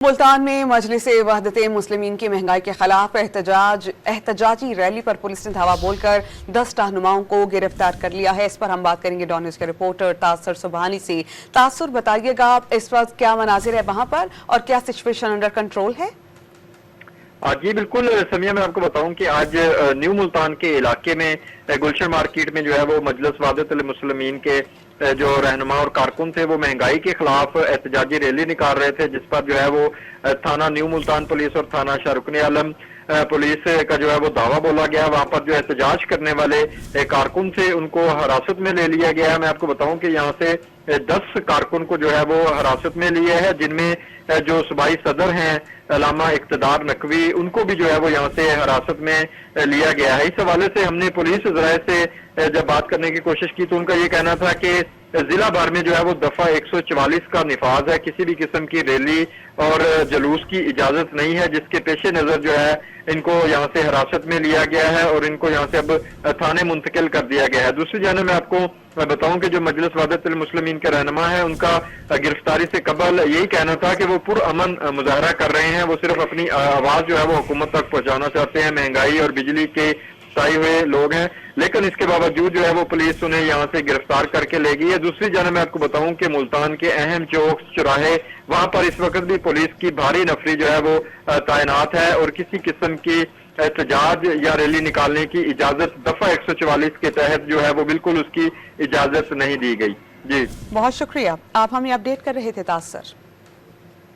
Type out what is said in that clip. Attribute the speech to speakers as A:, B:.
A: मुल्तान में मजलिस-ए-वहदत-ए-मुस्लिमीन की महंगाई के खिलाफ एहतजाजी रैली पर पुलिस ने धावा बोलकर 10 रहनुमाओं को गिरफ्तार कर लिया है। इस पर हम बात करेंगे डॉन न्यूज़ के रिपोर्टर तासुर सुबहानी से। तासुर, बताइएगा आप इस वक्त क्या मनाजिर है वहां पर और क्या सिचुएशन अंडर कंट्रोल है?
B: जी बिल्कुल समिया, मैं आपको बताऊं कि आज न्यू मुल्तान के इलाके में गुलशन मार्केट में जो है वो मजलिस वहदत-उल-मुस्लिमीन के जो रहनुमा और कारकुन थे वो महंगाई के खिलाफ एहतजाजी रैली निकाल रहे थे, जिस पर जो है वो थाना न्यू मुल्तान पुलिस और थाना शाहरुख आलम पुलिस का जो है वो दावा बोला गया। वहां पर जो एहतजाज करने वाले कारकुन थे उनको हिरासत में ले लिया गया है। मैं आपको बताऊं कि यहाँ से 10 कारकुन को जो है वो हिरासत में लिए है, जिनमें जो सूबाई सदर हैं अल्लामा इक़्तिदार नकवी, उनको भी जो है वो यहाँ से हिरासत में लिया गया है। इस हवाले से हमने पुलिस ज़राए से जब बात करने की कोशिश की तो उनका ये कहना था कि जिला भर में जो है वो दफा 144 का निफाज है, किसी भी किस्म की रैली और जुलूस की इजाजत नहीं है, जिसके पेश नजर जो है इनको यहाँ से हिरासत में लिया गया है और इनको यहाँ से अब थाने मुंतकिल कर दिया गया है। दूसरी जानब मैं आपको बताऊं कि जो मजलिस वहदत-उल-मुस्लिमीन के रहनुमा है, उनका गिरफ्तारी से कबल यही कहना था कि वो पुरअमन मुजाहरा कर रहे हैं, वो सिर्फ अपनी आवाज जो है वो हुकूमत तक पहुंचाना चाहते हैं। महंगाई और बिजली के ताई हुए लोग हैं, लेकिन इसके बावजूद जो है वो पुलिस उन्हें यहाँ से गिरफ्तार करके ले गई है। दूसरी जानब मैं आपको बताऊं कि मुल्तान के अहम चौक चौराहे वहां पर इस वक्त भी पुलिस की भारी नफरी जो है वो तैनात है और किसी किस्म की एहतजाज या रैली निकालने की इजाजत दफा 144 के तहत जो है वो बिल्कुल उसकी इजाजत नहीं दी गई। जी
A: बहुत शुक्रिया, आप हमें अपडेट कर रहे थे तासुर।